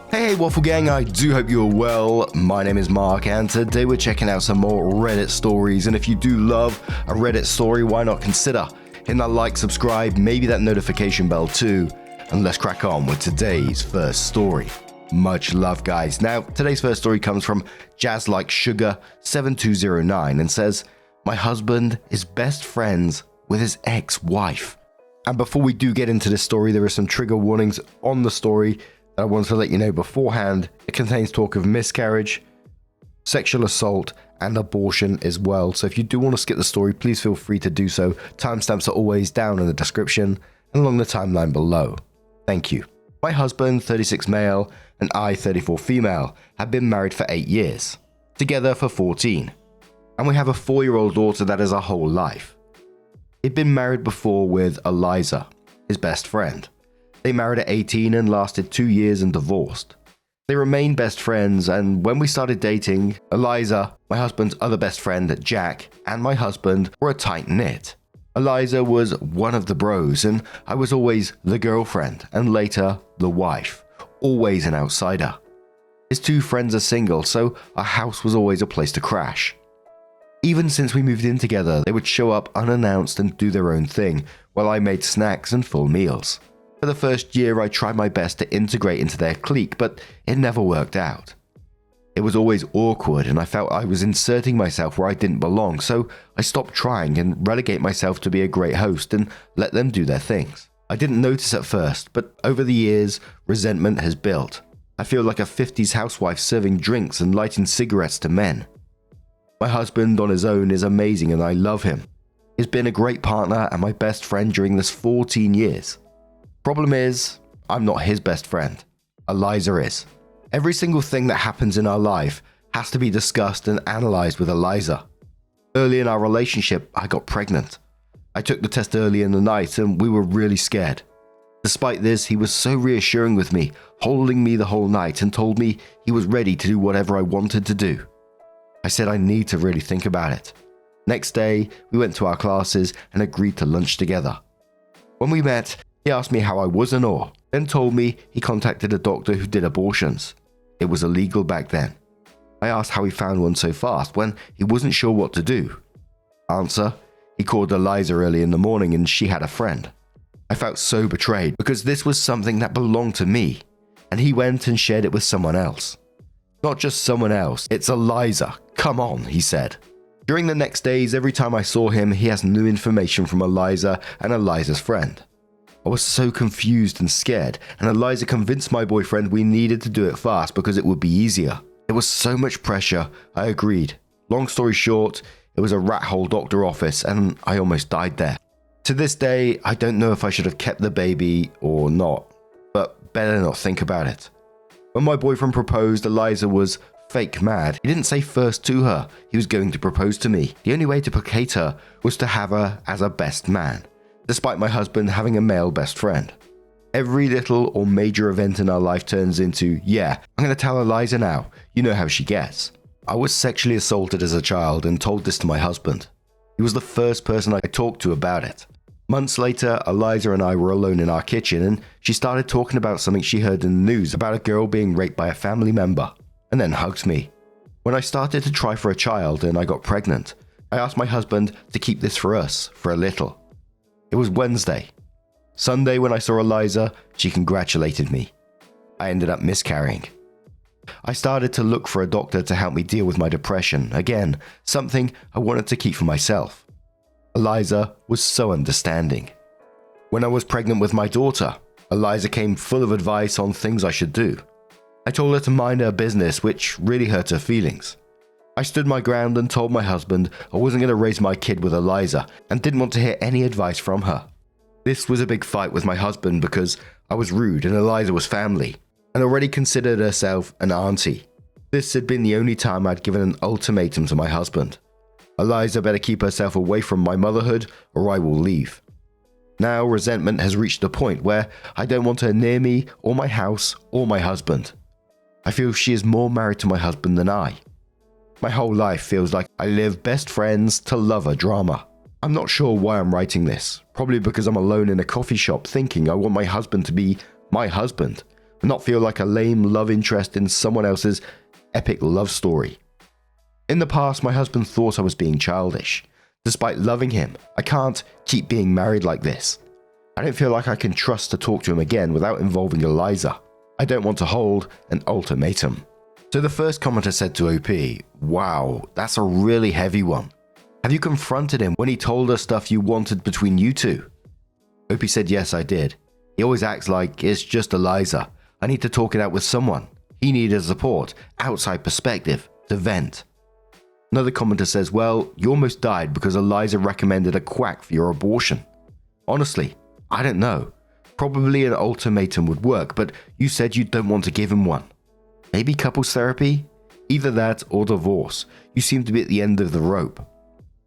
Hey Waffle Gang, I do hope you're well. My name is Mark and today we're checking out some more Reddit stories, and if you do love a Reddit story, why not consider hitting that like, subscribe, maybe that notification bell too, and let's crack on with today's first story. Much love guys. Now, today's first story comes from Jazz Like Sugar 7209 and says, "My husband is best friends with his ex-wife." And before we do get into this story, there are some trigger warnings on the story that I want to let you know beforehand. It contains talk of miscarriage, sexual assault, and abortion as well. So if you do want to skip the story, please feel free to do so. Timestamps are always down in the description and along the timeline below. Thank you. My husband, 36 male, and I, 34 female, have been married for 8 years, together for 14, and we have a 4-year-old daughter that is our whole life. He'd been married before with Eliza, his best friend. They married at 18 and lasted 2 years and divorced. They remained best friends, and when we started dating, Eliza, my husband's other best friend, Jack, and my husband were a tight-knit. Eliza was one of the bros, and I was always the girlfriend, and later, the wife. Always an outsider. His 2 friends are single, so our house was always a place to crash. Even since we moved in together, they would show up unannounced and do their own thing, while I made snacks and full meals. For the first year, I tried my best to integrate into their clique, but it never worked out. It was always awkward, and I felt I was inserting myself where I didn't belong, so I stopped trying and relegate myself to be a great host and let them do their things. I didn't notice at first, but over the years, resentment has built. I feel like a 50s housewife serving drinks and lighting cigarettes to men. My husband on his own is amazing and I love him. He's been a great partner and my best friend during this 14 years. Problem is, I'm not his best friend. Eliza is. Every single thing that happens in our life has to be discussed and analyzed with Eliza. Early in our relationship, I got pregnant. I took the test early in the night and we were really scared. Despite this, he was so reassuring with me, holding me the whole night and told me he was ready to do whatever I wanted to do. I said I need to really think about it. Next day, we went to our classes and agreed to lunch together. When we met, he asked me how I was and all, then told me he contacted a doctor who did abortions. It was illegal back then. I asked how he found one so fast when he wasn't sure what to do. Answer: he called Eliza early in the morning and she had a friend. I felt so betrayed because this was something that belonged to me, and he went and shared it with someone else. Not just someone else, it's Eliza. Come on, he said. During the next days, every time I saw him, he has new information from Eliza and Eliza's friend. I was so confused and scared, and Eliza convinced my boyfriend we needed to do it fast because it would be easier. It was so much pressure, I agreed. Long story short, it was a rat hole doctor office and I almost died there. To this day, I don't know if I should have kept the baby or not, but better not think about it. When my boyfriend proposed, Eliza was fake mad. He didn't say first to her he was going to propose to me. The only way to placate her was to have her as a best man, despite my husband having a male best friend. Every little or major event in our life turns into, yeah, I'm going to tell Eliza now, you know how she gets. I was sexually assaulted as a child and told this to my husband. He was the first person I talked to about it. Months later, Eliza and I were alone in our kitchen and she started talking about something she heard in the news about a girl being raped by a family member, and then hugged me. When I started to try for a child and I got pregnant, I asked my husband to keep this for us for a little. It was Wednesday. Sunday, when I saw Eliza, she congratulated me. I ended up miscarrying. I started to look for a doctor to help me deal with my depression. Again, something I wanted to keep for myself. Eliza was so understanding. When I was pregnant with my daughter, Eliza came full of advice on things I should do. I told her to mind her business, which really hurt her feelings. I stood my ground and told my husband I wasn't going to raise my kid with Eliza and didn't want to hear any advice from her. This was a big fight with my husband because I was rude and Eliza was family and already considered herself an auntie. This had been the only time I'd given an ultimatum to my husband. Eliza better keep herself away from my motherhood or I will leave. Now resentment has reached a point where I don't want her near me or my house or my husband. I feel she is more married to my husband than I. My whole life feels like I live best friends to lover drama. I'm not sure why I'm writing this, probably because I'm alone in a coffee shop thinking I want my husband to be my husband, and not feel like a lame love interest in someone else's epic love story. In the past, my husband thought I was being childish. Despite loving him, I can't keep being married like this. I don't feel like I can trust to talk to him again without involving Eliza. I don't want to hold an ultimatum. So the first commenter said to OP, wow, that's a really heavy one. Have you confronted him when he told us stuff you wanted between you two? OP said, yes, I did. He always acts like it's just Eliza. I need to talk it out with someone. He needed support, outside perspective, to vent. Another commenter says, well, you almost died because Eliza recommended a quack for your abortion. Honestly, I don't know. Probably an ultimatum would work, but you said you don't want to give him one. Maybe couples therapy? Either that or divorce. You seem to be at the end of the rope.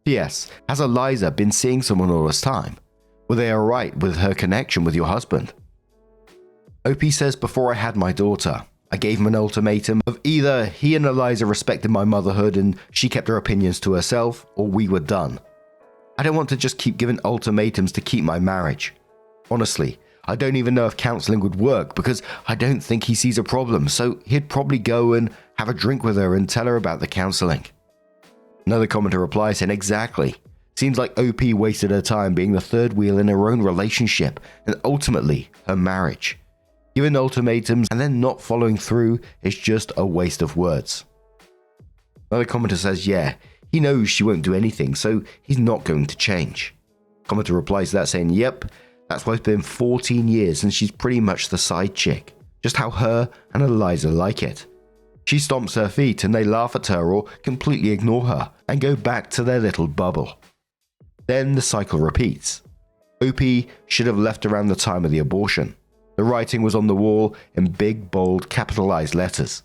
P.S. Has Eliza been seeing someone all this time? Were they alright with her connection with your husband? OP says, before I had my daughter, I gave him an ultimatum of either he and Eliza respected my motherhood and she kept her opinions to herself, or we were done. I don't want to just keep giving ultimatums to keep my marriage. Honestly, I don't even know if counseling would work because I don't think he sees a problem, so he'd probably go and have a drink with her and tell her about the counseling. Another commenter replies saying, exactly. Seems like OP wasted her time being the third wheel in her own relationship and ultimately her marriage. Giving ultimatums and then not following through is just a waste of words. Another commenter says, yeah, he knows she won't do anything, so he's not going to change. Commenter replies to that saying, yep, that's why it's been 14 years and she's pretty much the side chick. Just how her and Eliza like it. She stomps her feet and they laugh at her or completely ignore her and go back to their little bubble. Then the cycle repeats. OP should have left around the time of the abortion. The writing was on the wall in big, bold, capitalized letters.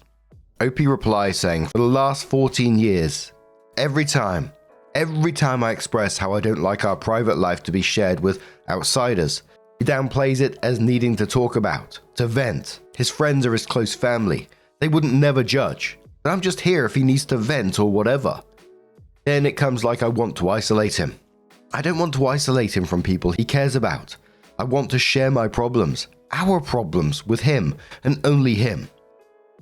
OP replies saying, for the last 14 years, every time I express how I don't like our private life to be shared with outsiders, he downplays it as needing to talk about, to vent. His friends are his close family. They wouldn't never judge. But I'm just here if he needs to vent or whatever. Then it comes like I want to isolate him. I don't want to isolate him from people he cares about. I want to share my problems, our problems, with him and only him.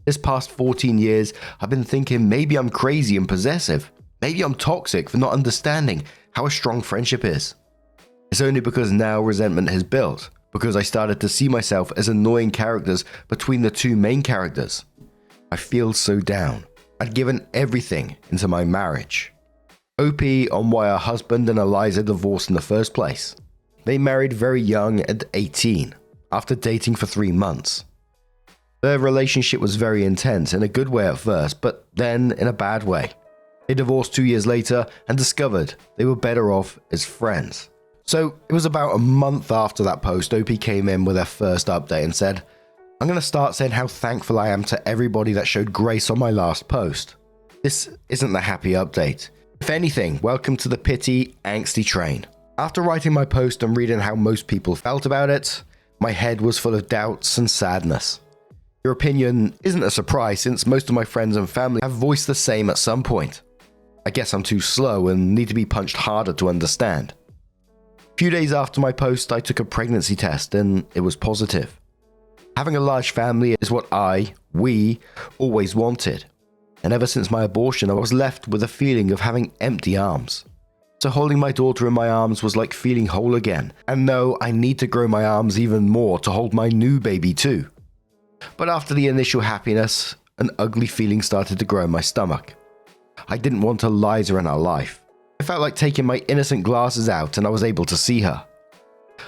This past 14 years, I've been thinking maybe I'm crazy and possessive. Maybe I'm toxic for not understanding how a strong friendship is. It's only because now resentment has built, because I started to see myself as annoying characters between the two main characters. I feel so down. I'd given everything into my marriage. OP on why her husband and Eliza divorced in the first place. They married very young at 18, after dating for 3 months. Their relationship was very intense in a good way at first, but then in a bad way. They divorced 2 years later and discovered they were better off as friends. So it was about a month after that post, OP came in with her first update and said, I'm going to start saying how thankful I am to everybody that showed grace on my last post. This isn't the happy update. If anything, welcome to the pity, angsty train. After writing my post and reading how most people felt about it, my head was full of doubts and sadness. Your opinion isn't a surprise since most of my friends and family have voiced the same at some point. I guess I'm too slow and need to be punched harder to understand. A few days after my post, I took a pregnancy test and it was positive. Having a large family is what we always wanted. And ever since my abortion, I was left with a feeling of having empty arms. So holding my daughter in my arms was like feeling whole again. And no, I need to grow my arms even more to hold my new baby too. But after the initial happiness, an ugly feeling started to grow in my stomach. I didn't want Eliza in our life. I felt like taking my innocent glasses out and I was able to see her.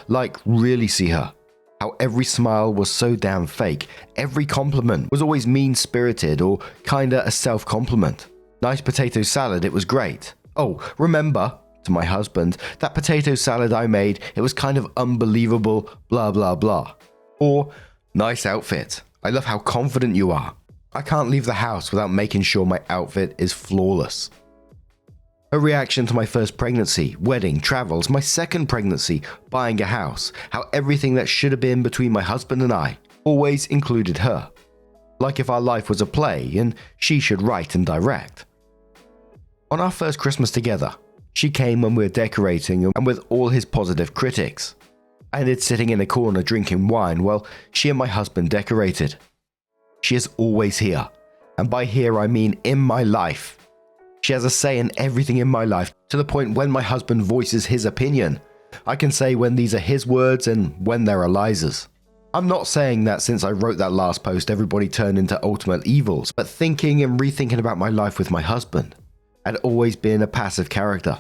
Like really see her. How every smile was so damn fake. Every compliment was always mean-spirited or kinda a self-compliment. Nice potato salad, it was great. Oh, remember, to my husband, that potato salad I made, it was kind of unbelievable, blah blah blah. Or, nice outfit. I love how confident you are. I can't leave the house without making sure my outfit is flawless. Her reaction to my first pregnancy, wedding, travels, my second pregnancy, buying a house, how everything that should have been between my husband and I always included her. Like if our life was a play and she should write and direct. On our first Christmas together, she came when we were decorating and with all his positive critics. I ended sitting in a corner drinking wine while she and my husband decorated. She is always here, and by here I mean in my life. She has a say in everything in my life, to the point when my husband voices his opinion, I can say when these are his words and when they're Eliza's. I'm not saying that since I wrote that last post everybody turned into ultimate evils, but thinking and rethinking about my life with my husband, I'd always been a passive character.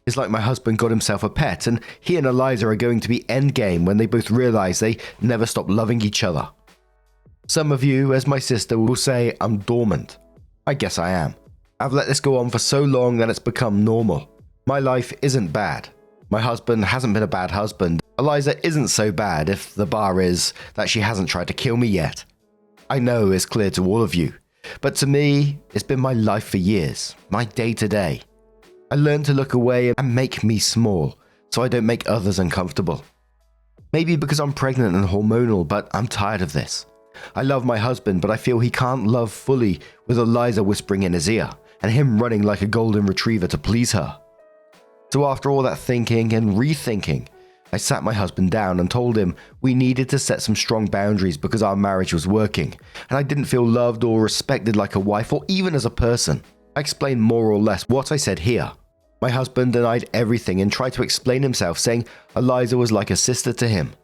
It's like my husband got himself a pet, and he and Eliza are going to be endgame when they both realize they never stop loving each other. Some of you, as my sister, will say I'm dormant. I guess I am. I've let this go on for so long that it's become normal. My life isn't bad. My husband hasn't been a bad husband. Eliza isn't so bad if the bar is that she hasn't tried to kill me yet. I know it's clear to all of you, but to me, it's been my life for years, my day-to-day. I learned to look away and make me small, so I don't make others uncomfortable. Maybe because I'm pregnant and hormonal, but I'm tired of this. I love my husband, but I feel he can't love fully with Eliza whispering in his ear, and him running like a golden retriever to please her. So after all that thinking and rethinking, I sat my husband down and told him we needed to set some strong boundaries because our marriage was working, and I didn't feel loved or respected like a wife or even as a person. I explained more or less what I said here. My husband denied everything and tried to explain himself, saying Eliza was like a sister to him.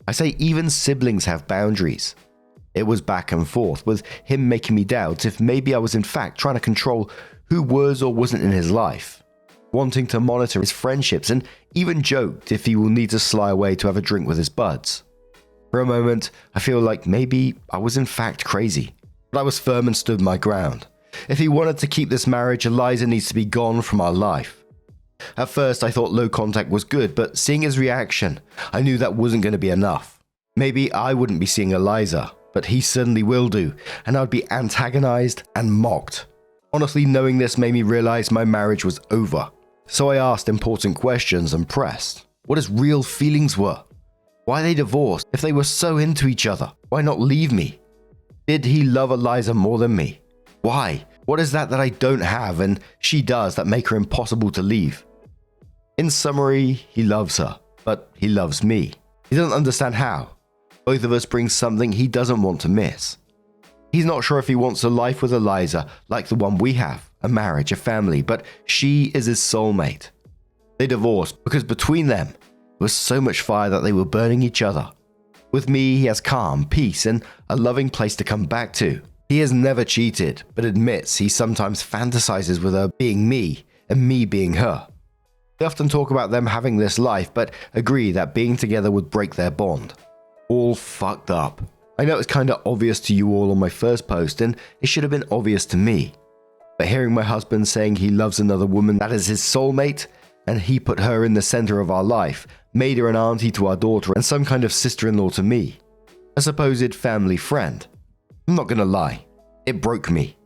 I say even siblings have boundaries. It was back and forth, with him making me doubt if maybe I was in fact trying to control who was or wasn't in his life, wanting to monitor his friendships, and even joked if he will need to sly away to have a drink with his buds. For a moment, I feel like maybe I was in fact crazy, but I was firm and stood my ground. If he wanted to keep this marriage, Eliza needs to be gone from our life. At first, I thought low contact was good, but seeing his reaction, I knew that wasn't going to be enough. Maybe I wouldn't be seeing Eliza, but he certainly will do, and I'd be antagonized and mocked. Honestly, knowing this made me realize my marriage was over. So I asked important questions and pressed what his real feelings were. Why they divorced if they were so into each other? Why not leave me? Did he love Eliza more than me? Why? What is that I don't have and she does that make her impossible to leave? In summary, he loves her, but he loves me. He doesn't understand how. Both of us bring something he doesn't want to miss. He's not sure if he wants a life with Eliza like the one we have, a marriage, a family, but she is his soulmate. They divorced because between them was so much fire that they were burning each other. With me, he has calm, peace, and a loving place to come back to. He has never cheated, but admits he sometimes fantasizes with her being me and me being her. They often talk about them having this life, but agree that being together would break their bond. All fucked up. I know it's kinda obvious to you all on my first post, and it should have been obvious to me. But hearing my husband saying he loves another woman that is his soulmate, and he put her in the center of our life, made her an auntie to our daughter and some kind of sister-in-law to me, a supposed family friend. I'm not gonna lie, it broke me.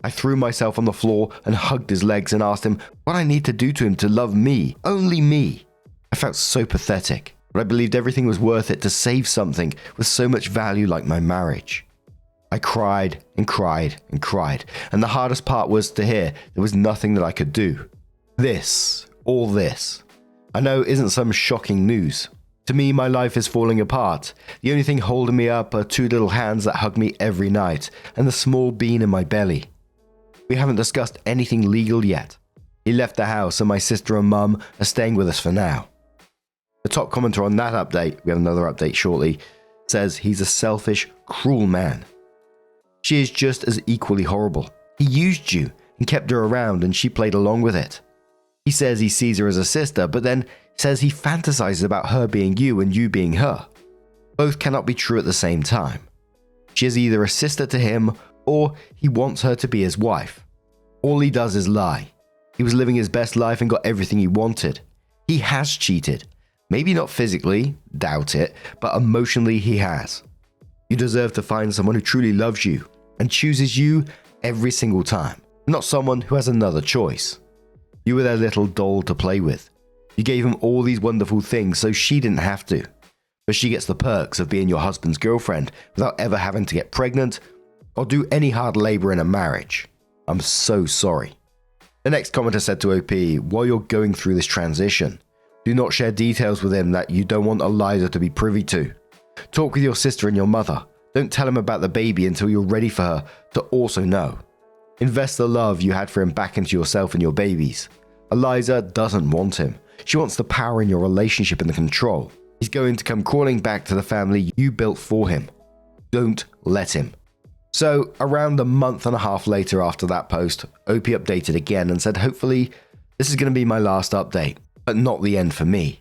I threw myself on the floor and hugged his legs and asked him what I need to do to him to love me, only me. I felt so pathetic, but I believed everything was worth it to save something with so much value like my marriage. I cried and cried and cried, and the hardest part was to hear there was nothing that I could do. All this, I know isn't some shocking news. To me, my life is falling apart. The only thing holding me up are two little hands that hug me every night, and the small bean in my belly. We haven't discussed anything legal yet. He left the house and my sister and mum are staying with us for now. The top commenter on that update, we have another update shortly, says he's a selfish, cruel man. She is just as equally horrible. He used you and kept her around and she played along with it. He says he sees her as a sister, but then says he fantasizes about her being you and you being her. Both cannot be true at the same time. She is either a sister to him or he wants her to be his wife. All he does is lie. He was living his best life and got everything he wanted. He has cheated. Maybe not physically, doubt it, but emotionally he has. You deserve to find someone who truly loves you and chooses you every single time, not someone who has another choice. You were their little doll to play with. You gave him all these wonderful things so she didn't have to. But she gets the perks of being your husband's girlfriend without ever having to get pregnant or do any hard labor in a marriage. I'm so sorry. The next commenter said to OP, while you're going through this transition, Do not share details with him that you don't want Eliza to be privy to. Talk with your sister and your mother. Don't tell him about the baby until you're ready for her to also know. Invest the love you had for him back into yourself and your babies. Eliza doesn't want him. She wants the power in your relationship and the control. He's going to come crawling back to the family you built for him. Don't let him. So, around a month and a half later after that post, Opie updated again and said hopefully this is going to be my last update, but not the end for me.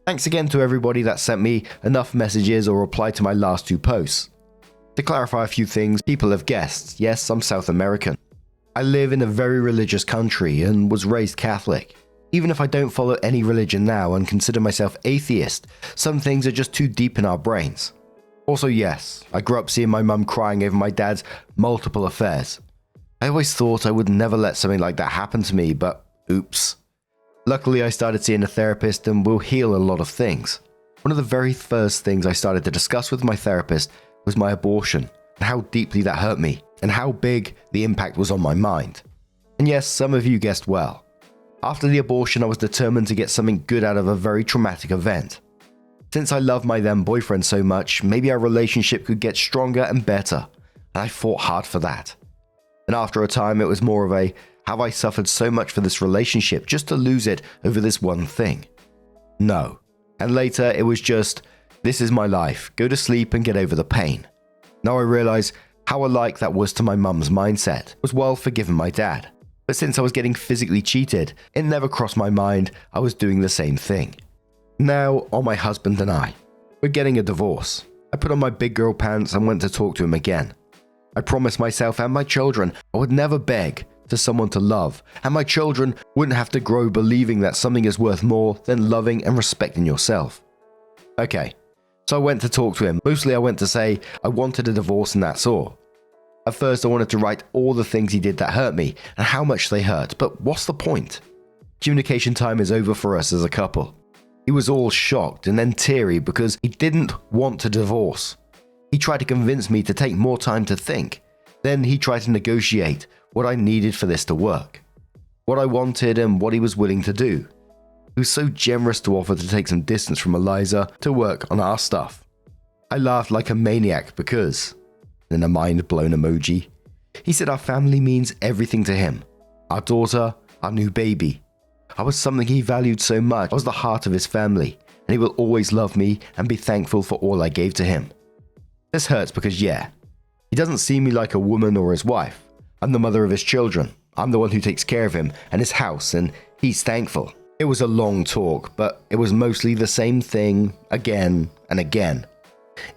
Thanks again to everybody that sent me enough messages or replied to my last 2 posts. To clarify a few things, people have guessed, yes, I'm South American. I live in a very religious country and was raised Catholic. Even if I don't follow any religion now and consider myself atheist, some things are just too deep in our brains. Also, yes, I grew up seeing my mum crying over my dad's multiple affairs. I always thought I would never let something like that happen to me, but oops. Luckily, I started seeing a therapist and will heal a lot of things. One of the very first things I started to discuss with my therapist was my abortion, and how deeply that hurt me, and how big the impact was on my mind. And yes, some of you guessed well. After the abortion, I was determined to get something good out of a very traumatic event. Since I loved my then boyfriend so much, maybe our relationship could get stronger and better, and I fought hard for that. And after a time, it was more of a, have I suffered so much for this relationship just to lose it over this one thing? No. And later, it was just, this is my life, go to sleep and get over the pain. Now I realize how alike that was to my mum's mindset, was well forgiven my dad. But since I was getting physically cheated, it never crossed my mind I was doing the same thing. Now, on my husband and I, we're getting a divorce. I put on my big girl pants and went to talk to him again. I promised myself and my children I would never beg to someone to love, and my children wouldn't have to grow believing that something is worth more than loving and respecting yourself. Okay, so I went to talk to him. Mostly I went to say I wanted a divorce and that's all. At first I wanted to write all the things he did that hurt me and how much they hurt, but what's the point? Communication time is over for us as a couple. He was all shocked and then teary because he didn't want to divorce. He tried to convince me to take more time to think. Then he tried to negotiate what I needed for this to work, what I wanted and what he was willing to do. He was so generous to offer to take some distance from Eliza to work on our stuff. I laughed like a maniac because, in a mind-blown emoji, he said our family means everything to him. Our daughter, our new baby. I was something he valued so much. I was the heart of his family, and he will always love me and be thankful for all I gave to him. This hurts because, yeah, he doesn't see me like a woman or his wife. I'm the mother of his children. I'm the one who takes care of him and his house, and he's thankful. It was a long talk, but it was mostly the same thing again and again.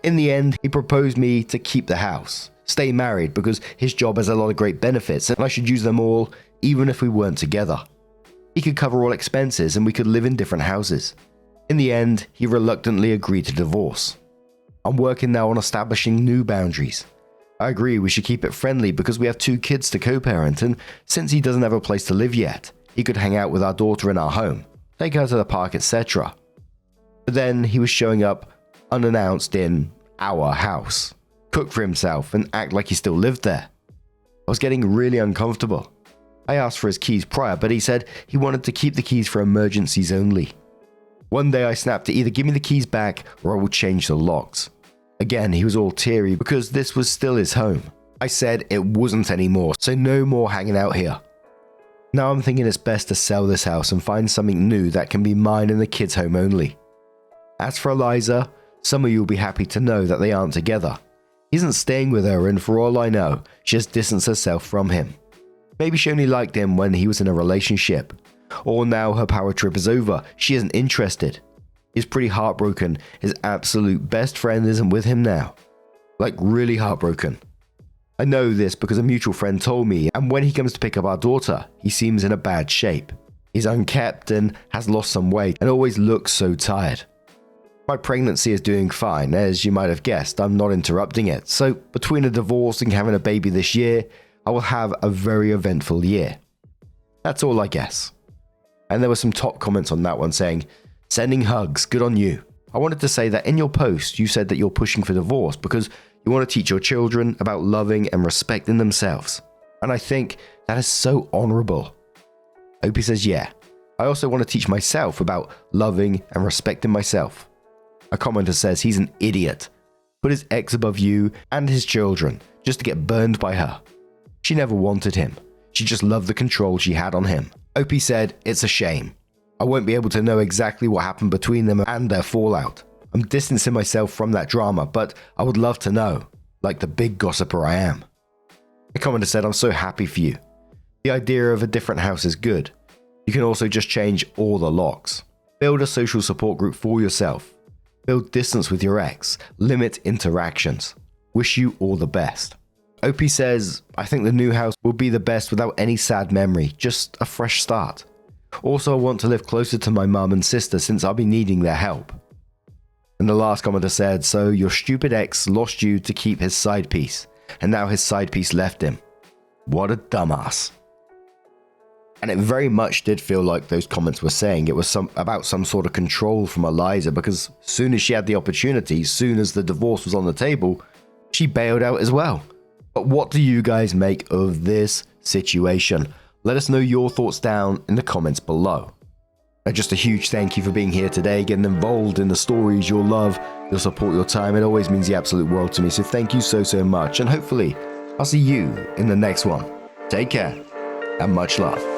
In the end, he proposed me to keep the house, stay married because his job has a lot of great benefits and I should use them all even if we weren't together. He could cover all expenses and we could live in different houses. In the end, he reluctantly agreed to divorce. I'm working now on establishing new boundaries. I agree we should keep it friendly because we have 2 kids to co-parent, and since he doesn't have a place to live yet, he could hang out with our daughter in our home, take her to the park, etc. But then he was showing up unannounced in our house, cook for himself and act like he still lived there. I was getting really uncomfortable. I asked for his keys prior, but he said he wanted to keep the keys for emergencies only. One day I snapped to either give me the keys back or I will change the locks. Again, he was all teary because this was still his home. I said it wasn't anymore, so no more hanging out here. Now I'm thinking it's best to sell this house and find something new that can be mine and the kids' home only. As for Eliza, some of you will be happy to know that they aren't together. He isn't staying with her, and for all I know, she has distanced herself from him. Maybe she only liked him when he was in a relationship. Or now her power trip is over, she isn't interested. He's pretty heartbroken, his absolute best friend isn't with him now. Like really heartbroken. I know this because a mutual friend told me, and when he comes to pick up our daughter, he seems in a bad shape. He's unkempt and has lost some weight and always looks so tired. My pregnancy is doing fine, as you might have guessed, I'm not interrupting it, so between a divorce and having a baby this year, I will have a very eventful year. That's all I guess. And there were some top comments on that one saying, sending hugs, good on you. I wanted to say that in your post you said that you're pushing for divorce because you want to teach your children about loving and respecting themselves. And I think that is so honorable. Opie says, yeah, I also want to teach myself about loving and respecting myself. A commenter says he's an idiot. Put his ex above you and his children just to get burned by her. She never wanted him. She just loved the control she had on him. OP said, it's a shame. I won't be able to know exactly what happened between them and their fallout. I'm distancing myself from that drama, but I would love to know, like the big gossiper I am. The commenter said, I'm so happy for you. The idea of a different house is good. You can also just change all the locks. Build a social support group for yourself. Build distance with your ex. Limit interactions. Wish you all the best. OP says, I think the new house will be the best without any sad memory, just a fresh start. Also, I want to live closer to my mum and sister since I'll be needing their help. And the last commenter said, so your stupid ex lost you to keep his side piece, and now his side piece left him. What a dumbass. And it very much did feel like those comments were saying it was about some sort of control from Eliza, because as soon as she had the opportunity, as soon as the divorce was on the table, she bailed out as well. But what do you guys make of this situation? Let us know your thoughts down in the comments below. And just a huge thank you for being here today, getting involved in the stories, your love, your support, your time. It always means the absolute world to me. So thank you so much. And hopefully I'll see you in the next one. Take care and much love.